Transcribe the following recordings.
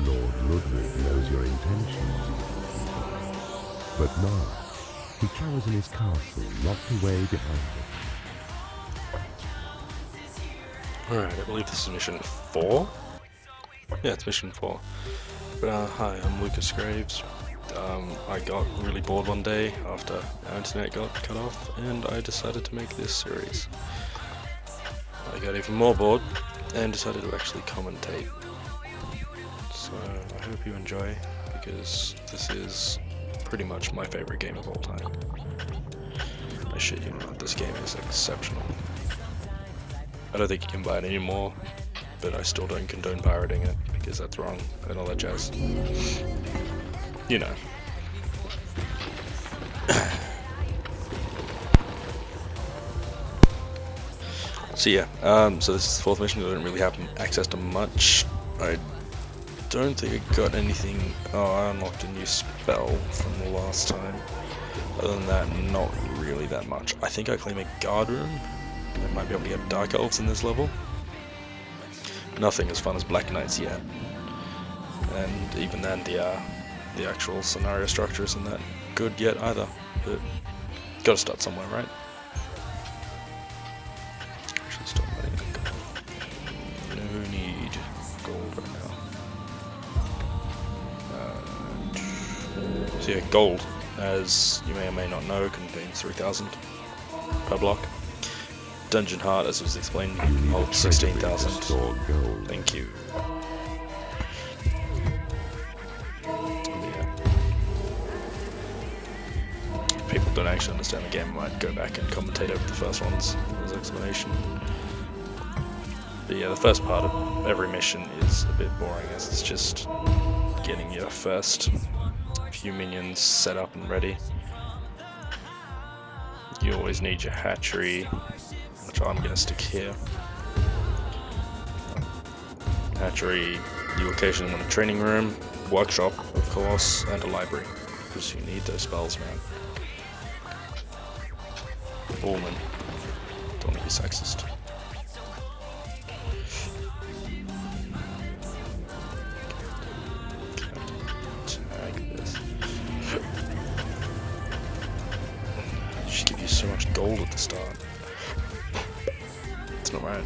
Lord Ludwig knows your intentions, but now he cowers in his castle, locked away behind it. Alright, I believe this is mission 4? Yeah, it's mission 4. But hi, I'm Lucas Graves. I got really bored one day after our internet got cut off, and I decided to make this series. I got even more bored, and decided to actually commentate. So I hope you enjoy, because this is pretty much my favorite game of all time. I shit you not, this game is exceptional. I don't think you can buy it anymore, but I still don't condone pirating it, because that's wrong, and all that jazz. You know. So yeah, so this is the 4th mission. I didn't really have access to much. I don't think I got anything. Oh, I unlocked a new spell from the last time. Other than that, not really that much. I think I claim a guard room. I might be able to get Dark Elves in this level. Nothing as fun as Black Knights yet. And even then, the actual scenario structure isn't that good yet either. But gotta start somewhere, right? Actually, stop letting it go. No need gold right now. So yeah, gold, as you may or may not know, contains 3,000 per block. Dungeon heart, as was explained, holds 16,000. Thank you. Yeah. If people don't actually understand the game, I might go back and commentate over the first one's explanation. But yeah, the first part of every mission is a bit boring, as it's just getting your first few minions set up and ready. You always need your hatchery, which I'm going to stick here. Hatchery, you occasionally want a training room, workshop, of course, and a library, because you need those spells, man. Woman. Don't be sexist. Tag this. Should give you so much gold at the start. It's not right.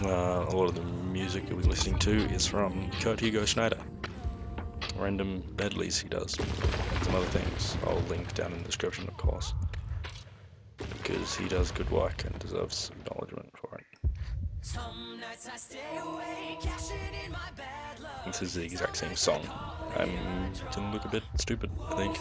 A lot of the music you'll be listening to is from Kurt Hugo Schneider. Random medleys he does, and some other things. I'll link down in the description, of course, because he does good work and deserves acknowledgement for it. This is the exact same song. I'm gonna look a bit stupid, I think.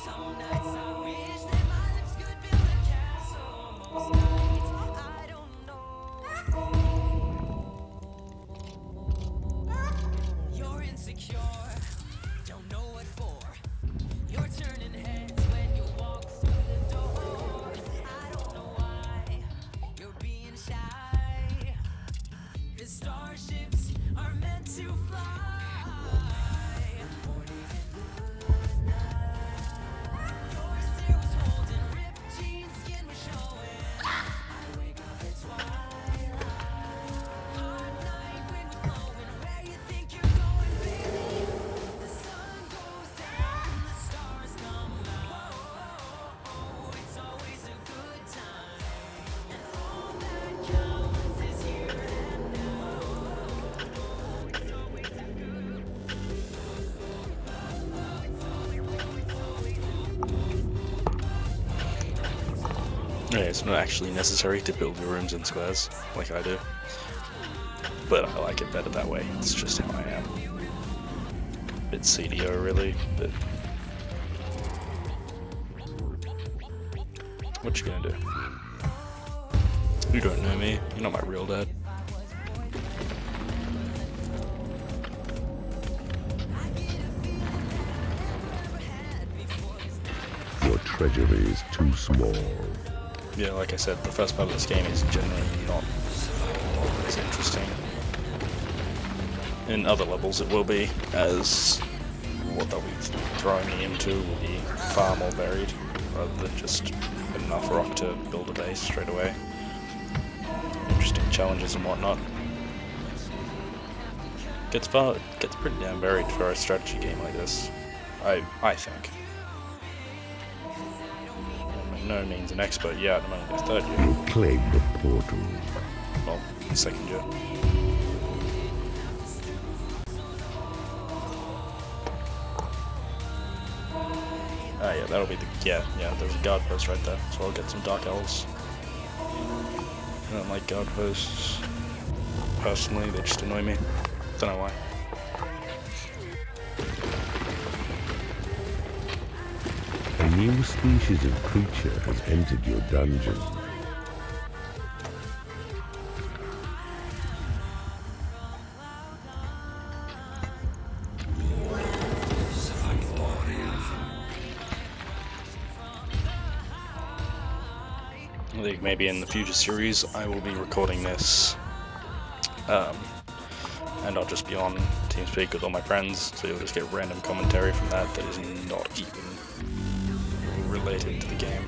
Yeah, it's not actually necessary to build your rooms in squares, like I do. But I like it better that way, it's just how I am. A bit CDO really, but... What you gonna do? You don't know me, you're not my real dad. Your treasury is too small. Yeah, like I said, the first part of this game is generally not as interesting. In other levels it will be, as what they'll be throwing me into will be far more varied. rather than just enough rock to build a base straight away. Interesting challenges and whatnot. Gets pretty damn varied for a strategy game like this, I think. I'm by no means an expert yet, I'm only in third year. You claim the portal. Well, second year. Ah, yeah, that'll be the, yeah, there's a guard post right there, so I'll get some Dark Elves. I don't like guard posts, personally, they just annoy me. Don't know why. A new species of creature has entered your dungeon. I think maybe in the future series I will be recording this, and I'll just be on TeamSpeak with all my friends, so you'll just get random commentary from that is not even related to the game.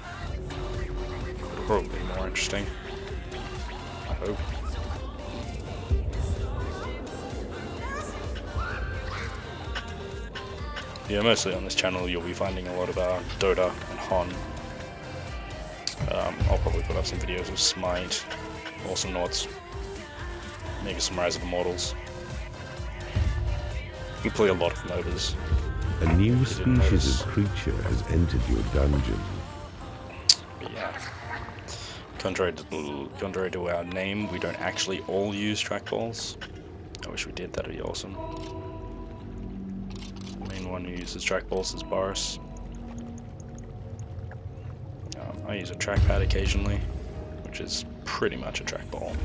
It'll probably be more interesting, I hope. Yeah, mostly on this channel you'll be finding a lot about Dota and Hon. I'll probably put up some videos of Smite, Awesome Noughts, maybe some Rise of Immortals. We play a lot of MOBAs. A new species of creature has entered your dungeon. But yeah, contrary to our name, we don't actually all use trackballs. I wish we did, that'd be awesome. The main one who uses trackballs is Boris. I use a trackpad occasionally, which is pretty much a trackball.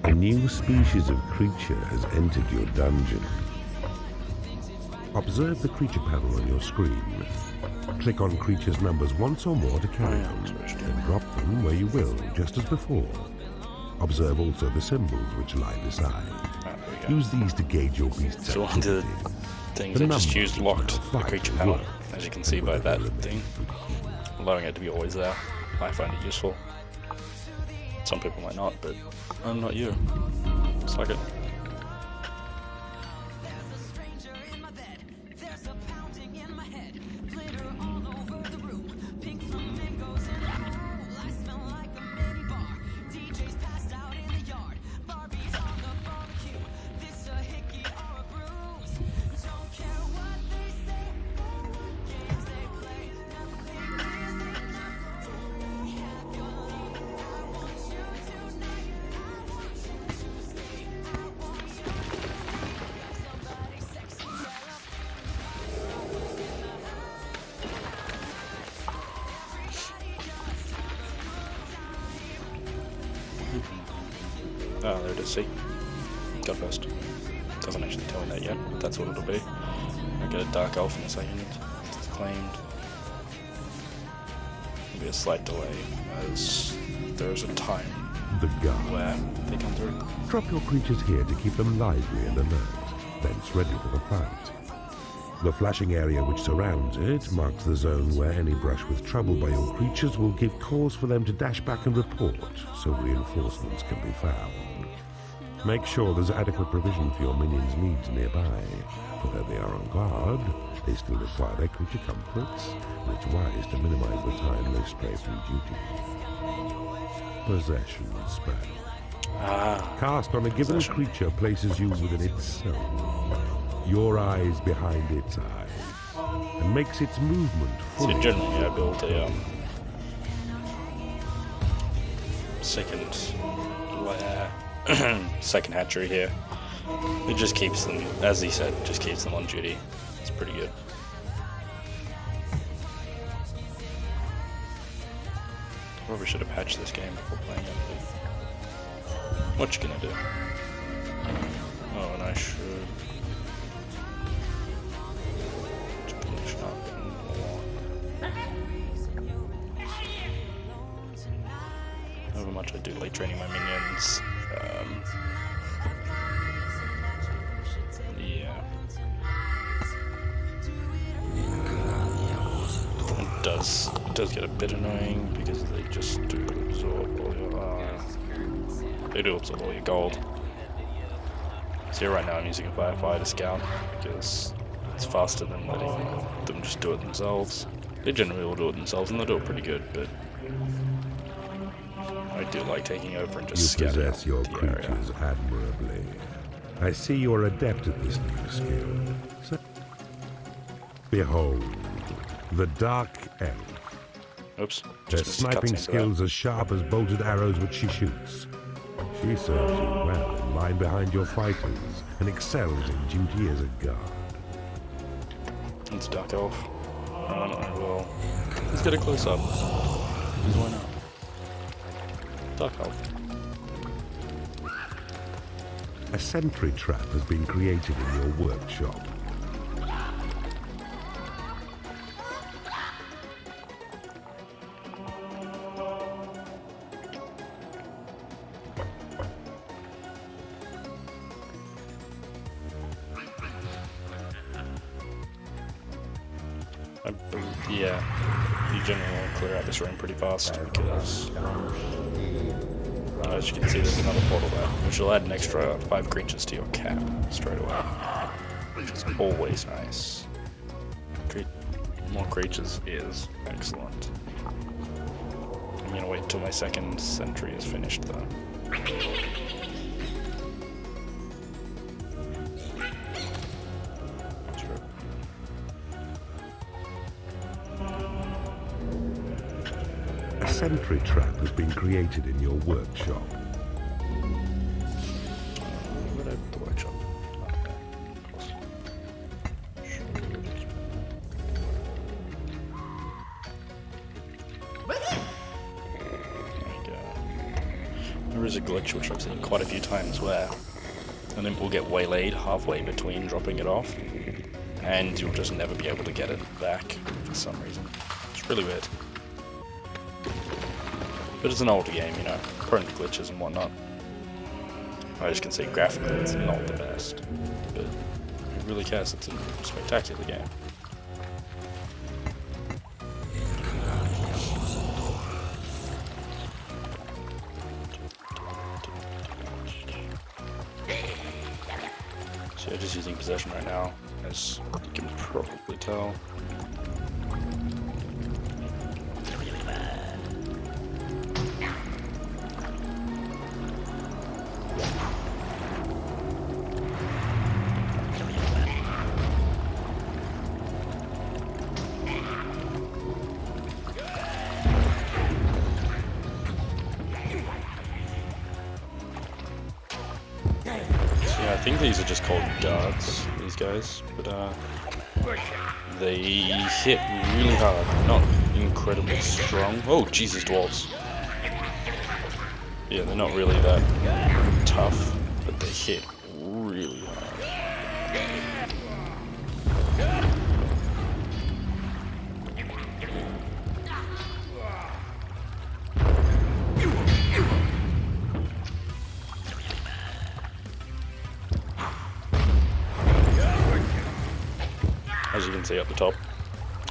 A new species of creature has entered your dungeon. Observe the creature panel on your screen. Click on creatures' numbers once or more to carry them, and drop them where you will, just as before. Observe also the symbols which lie beside. Use these to gauge your beast's So one of the things I just used locked the creature panel, as you can see by that thing, allowing it to be always there. I find it useful. Some people might not, but I'm not you. Just like it. Oh, there it is, see? Go first. Doesn't actually tell me that yet, but that's what it'll be. I'll get a Dark Elf in a second. It's claimed. There'll be a slight delay, as there is a time where they come through. Drop your creatures here to keep them lively and alert, thence ready for the fight. The flashing area which surrounds it marks the zone where any brush with trouble by your creatures will give cause for them to dash back and report, so reinforcements can be found. Make sure there's adequate provision for your minions' needs nearby, for though they are on guard, they still require their creature comforts, and it's wise to minimize the time they stray from duty. Possession spell. Cast on a given creature places you within its soul, your eyes behind its eyes, and makes its movement fully. So generally I build a second hatchery here. It just keeps them, as he said, just keeps them on duty. It's pretty good. Probably should have patched this game before playing it. What you gonna do? Oh, and I should finish up and more. However much much I do like training my minions. Yeah. It does get a bit annoying because they just do absorb all your gold. So right now I'm using a firefighter scout because it's faster than letting them just do it themselves. They generally will do it themselves and they'll do it pretty good, but I do like taking over and just You scouting possess your the area. creatures admirably. I see you're adept at this new skill. Behold, the Dark Elf. Oops. Her Just missed a sniping cutscene for that. skills as sharp as bolted arrows which she shoots. She serves you well in line behind your fighters and excels in duty as a guard. It's Dark Elf. I will. Let's get a close up. Because why not? Dark Elf. A sentry trap has been created in your workshop. Yeah, you generally want to clear out this room pretty fast because, as you can see, there's another portal there, which will add an extra 5 creatures to your cap straight away, which is always nice. More creatures is excellent. I'm gonna wait until my second sentry is finished though. A sentry trap has been created in your workshop. Where did I put the workshop? There is a glitch which I've seen quite a few times where an imp will get waylaid halfway between dropping it off, and you'll just never be able to get it back for some reason. It's really weird. But it's an older game, you know, prone to glitches and whatnot. I just can see graphically it's not the best, but who really cares? It's a spectacular game. So I'm just using possession right now, as you can probably tell. I think these are just called guards, these guys, but they hit really hard, not incredibly strong. Oh, Jesus, dwarves. Yeah, they're not really that tough, but they hit really hard. As you can see up the top,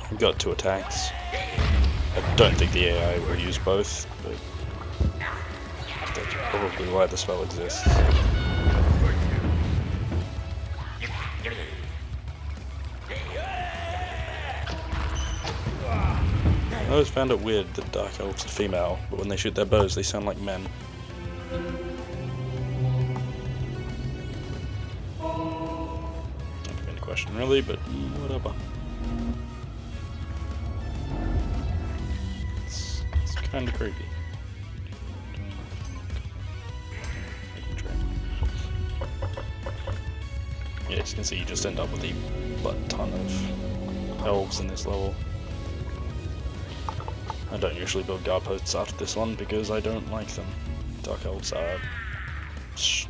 we've got 2 attacks. I don't think the AI will use both, but that's probably why the spell exists. I always found it weird that Dark Elves are female, but when they shoot their bows they sound like men. Question really, but whatever. It's kind of creepy. Yeah, as you can see, you just end up with a ton of elves in this level. I don't usually build guard posts after this one because I don't like them. Dark elves are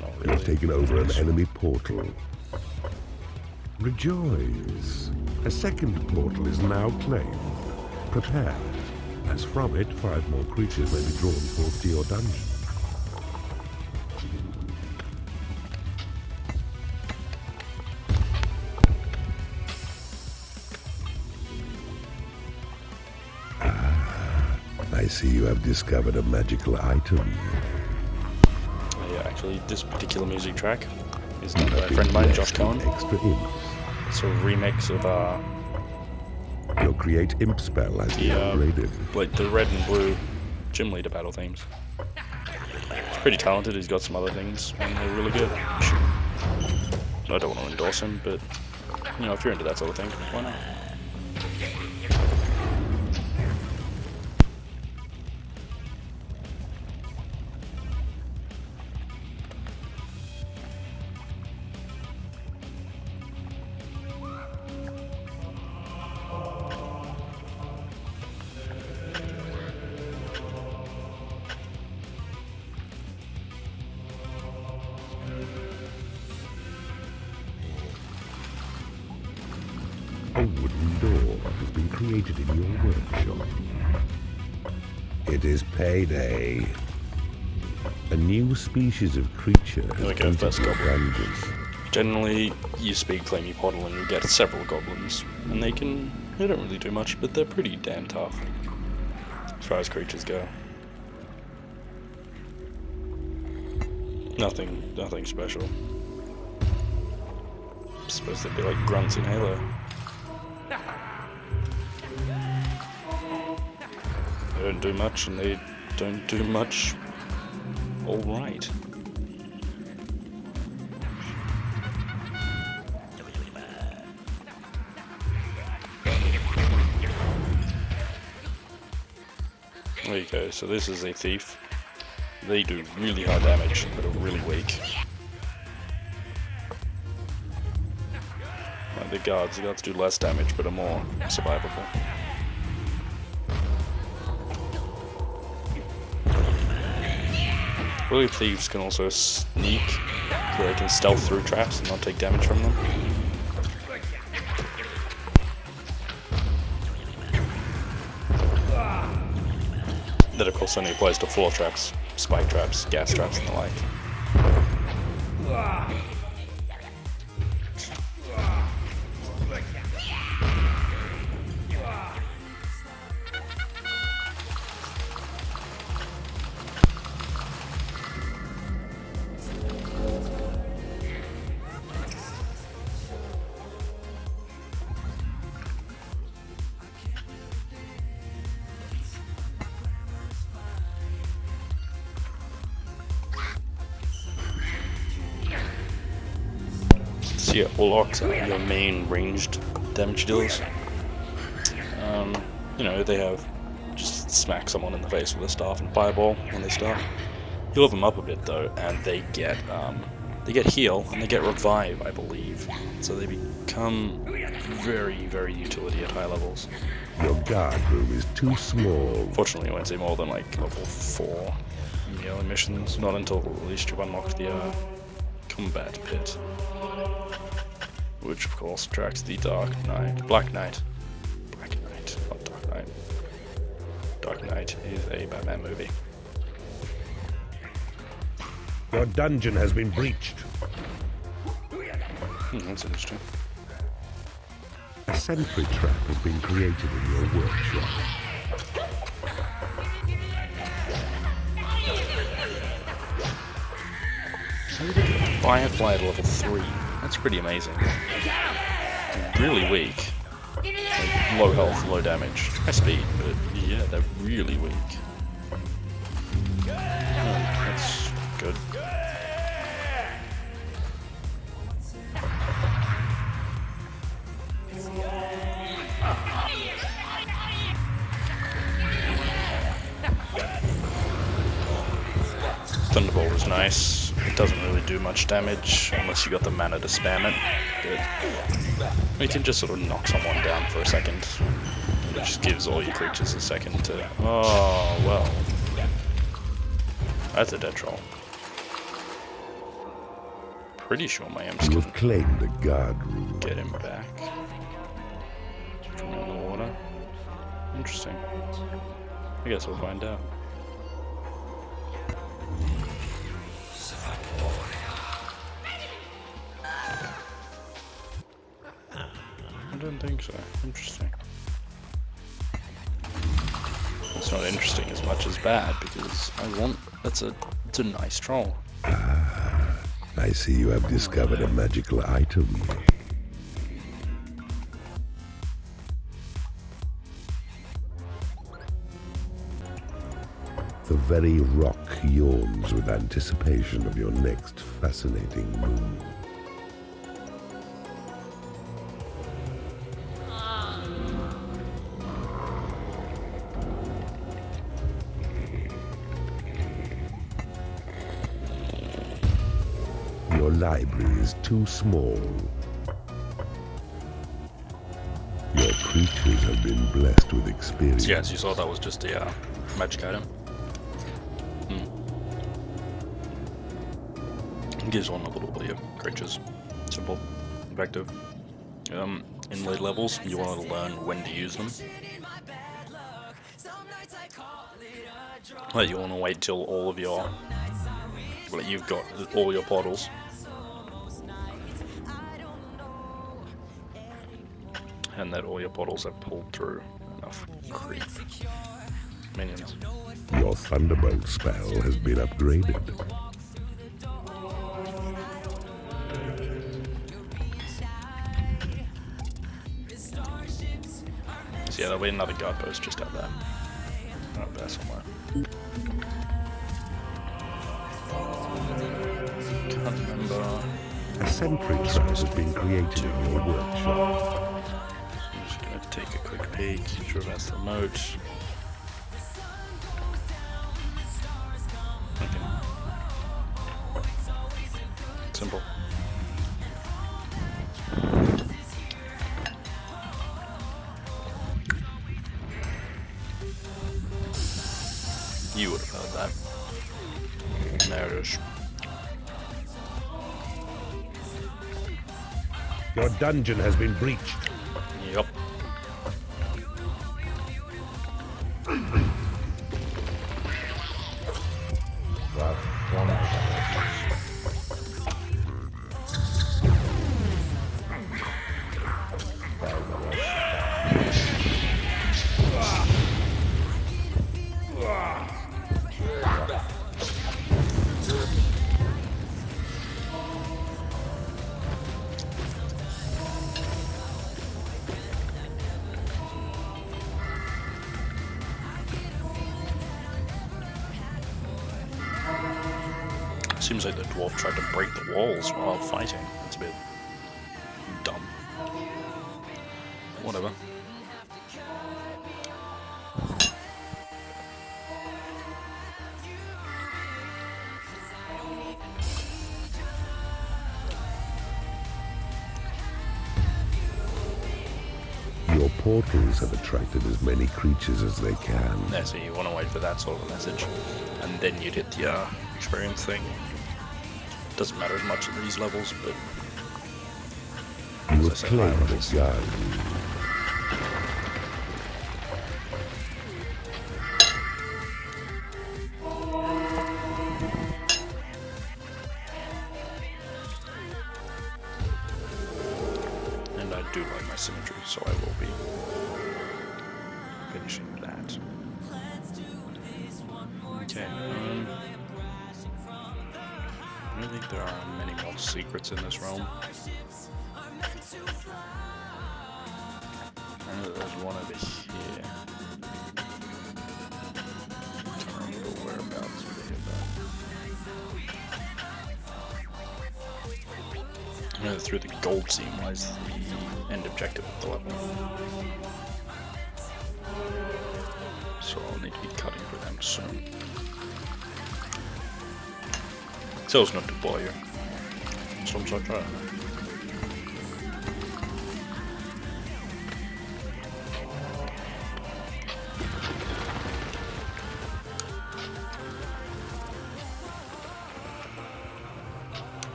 not really. You've taken over an enemy portal. Rejoice! A second portal is now claimed. Prepare, as from it 5 more creatures may be drawn forth to your dungeon. see you have discovered a magical item. Yeah, actually, this particular music track is done by a friend of mine, Josh Cohen. Extra imps. It's a remix of Your create imp spell has been upgraded. like the red and blue gym leader battle themes. He's pretty talented. He's got some other things, and they're really good. I don't want to endorse him, but you know, if you're into that sort of thing, why not? A wooden door has been created in your workshop. It is payday. A new species of creature has There we go, entered first your goblin. dungeon. Generally, you speed claim your portal and you get several goblins, and they don't really do much, but they're pretty damn tough as far as creatures go. Nothing special. I'm supposed to be like grunts in Halo. They don't do much, and they don't do much alright. There you go, so this is a thief. They do really high damage, but are really weak. Like the guards do less damage, but are more survivable. I believe thieves can also sneak, so they can stealth through traps and not take damage from them. That of course only applies to floor traps, spike traps, gas traps, and the like. So yeah, Warlocks are your main ranged damage dealers. You know, they have just smack someone in the face with a staff and fireball when they start. You level them up a bit though, and they get heal and they get revive, I believe. So they become very, very utility at high levels. Your guard room is too small. Fortunately, I won't say more than like level 4 melee missions. Not until at least you've unlocked the combat pit, which of course attracts the Black Knight, not Dark Knight. Dark Knight is a Batman movie. Your dungeon has been breached. That's interesting. A sentry trap has been created in your workshop. Firefly at level 3. That's pretty amazing. Really weak. Like, low health, low damage. High speed, but yeah, they're really weak. That's good. Thunderbolt is nice. It doesn't really do much damage unless you got the mana to spam it. But you can just sort of knock someone down for a second. It just gives all your creatures a second to... Oh, well. That's a dead troll. Pretty sure my imps You can have claimed a guard room. get him back from in the water. Interesting. I guess we'll find out. I don't think so. Interesting. Let's it's not interesting as much as bad because it's a nice troll. I see you have discovered a magical item. The very rock yawns with anticipation of your next fascinating move. Your library is too small. Your creatures have been blessed with experience. So yes, you saw that was just a magic item. Gives one level to all your creatures. Simple, effective. In late levels, you want to learn when to use them. Like you want to wait till all of your, well, you've got all your portals, and that all your portals have pulled through enough creep minions. Your Thunderbolt spell has been upgraded. So yeah, there'll be another guard post just out there. Out there somewhere. Can't remember. A sentry trap has been created in your workshop. I'm just gonna take a quick peek, traverse the moat. Okay. Simple. You would have heard that. There it is. Your dungeon has been breached. Yup. Seems like the dwarf tried to break the walls while fighting. It's a bit dumb. Whatever. Your portals have attracted as many creatures as they can. Yeah, so you want to wait for that sort of message, and then you'd hit the experience thing. Doesn't matter as much at these levels, but You have claimed the garden. and I do like my symmetry, so I will be finishing that. Okay. I don't think there are many more secrets in this realm. I know that there's one over here. I can't remember whereabouts over here, but I know that through the gold seam lies the end objective of the level. So I'll need to be cutting for them soon. So as not to bore you. Some sort of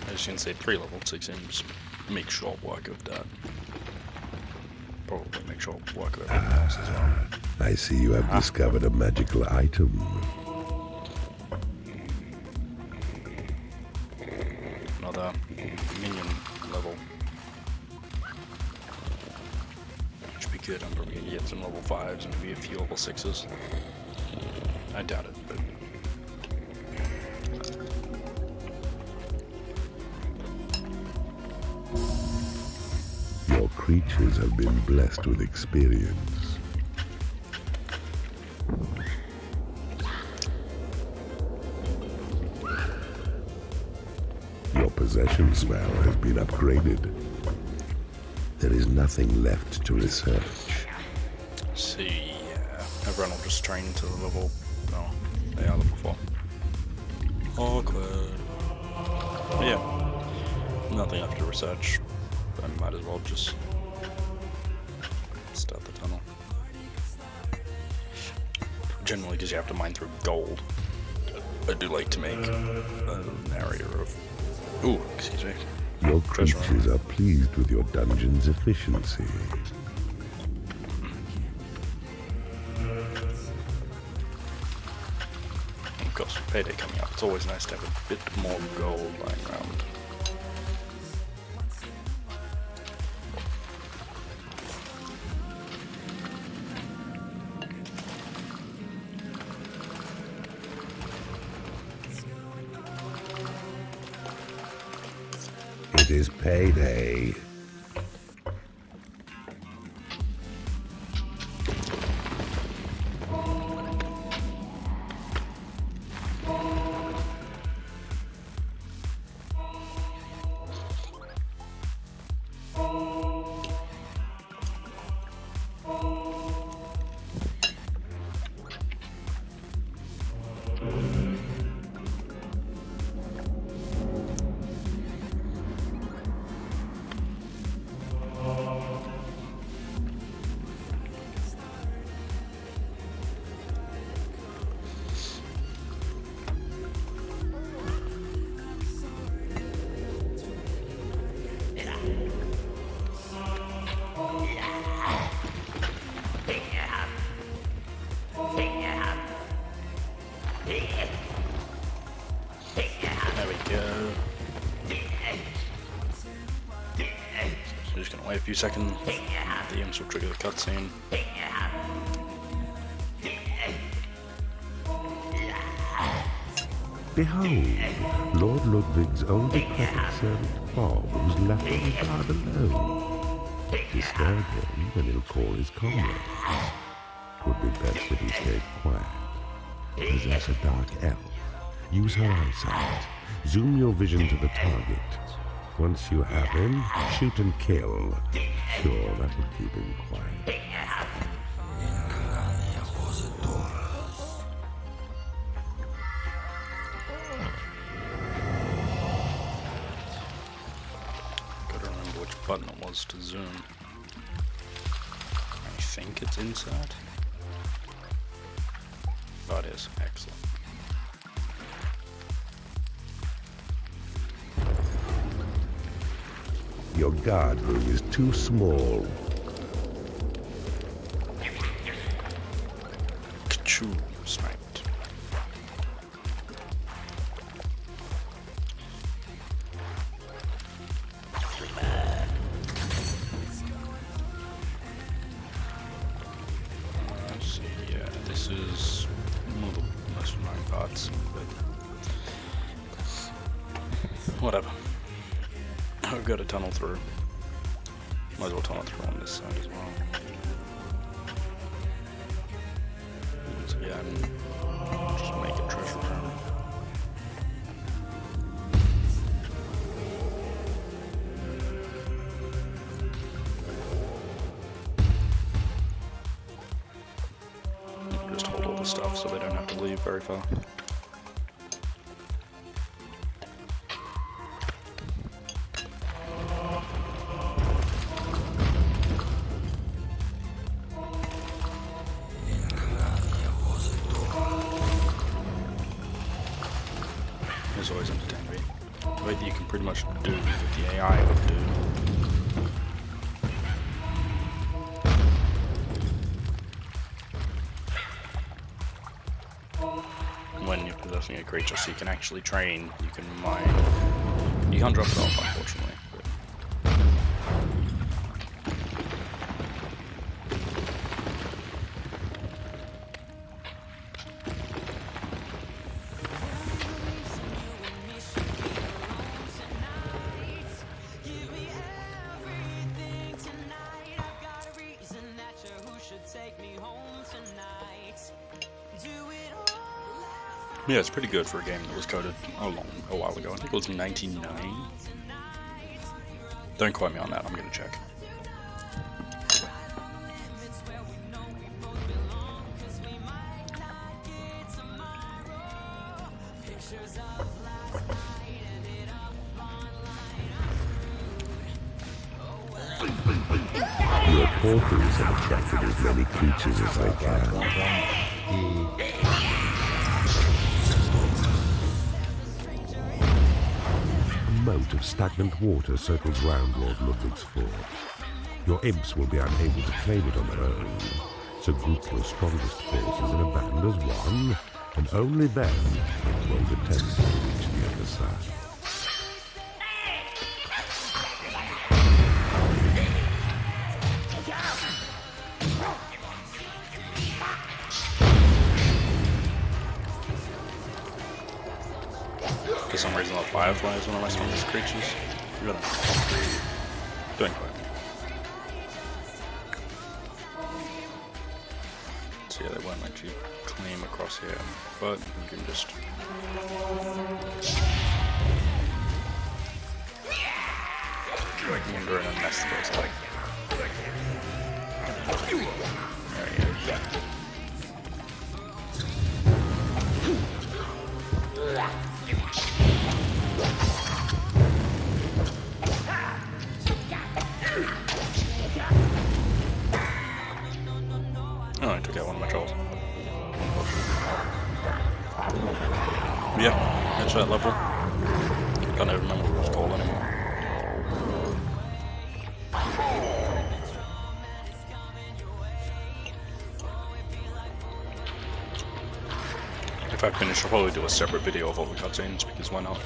I just didn't say 3 level 6 inch. Make short work of that. Probably make short work of everything else as well. I see you have discovered a magical item. Another minion good. I'm probably gonna get some level 5s and maybe a few level 6s. I doubt it, but... Your creatures have been blessed with experience. Your possession spell has been upgraded. There is nothing left to research. See, everyone will just train to the level... No, they are level 4. Awkward. Yeah, nothing left to research. I might as well just start the tunnel. Generally, because you have to mine through gold. I do like to make an area of... Ooh, excuse me. Your creatures are pleased with your dungeon's efficiency. Of course, with payday coming up, it's always nice to have a bit more gold lying around. It is payday. Wait a few seconds, the imps will trigger the cutscene. Behold, Lord Ludwig's old decrepit servant Bob was left on guard alone. Disturb him and he'll call his comrades. Would be best if he stayed quiet. Possess a dark elf. Use her eyesight. Zoom your vision to the target. Once you have him, shoot and kill. Sure, that will keep him quiet. Gotta remember which button it was to zoom. I think it's inside. Oh, it is. Excellent. Your guard room is too small. Ka-choo, sniped. Let's see, yeah, this is one of the most annoying parts, but whatever. I've got a tunnel through. Might as well tunnel through on this side as well. Once again, just make a treasure room. Just hold all the stuff so they don't have to leave very far. It's always entertaining me. The way that you can pretty much do what the AI would do. When you're possessing a creature, so you can actually train, you can mine. You can't drop it off, unfortunately. But Yeah, it's pretty good for a game that was coded a while ago. I think it was 99. Don't quote me on that, I'm gonna check. Your portals have attracted as many creatures as they can. A moat of stagnant water circles round Lord Ludwig's fort. Your imps will be unable to claim it on their own, so group your strongest forces in a band as one, and only then won't attempt to reach the other side. For some reason, the Firefly is one of my strongest creatures. Really doing quite. So yeah, they won't let you claim across here, but you can just. Wander in and mess the place like. There he is. Oh, I took out one of my trolls. Yeah, that's that level. Can't even remember what it was called anymore. If I finish, I'll probably do a separate video of all the cutscenes, because why not?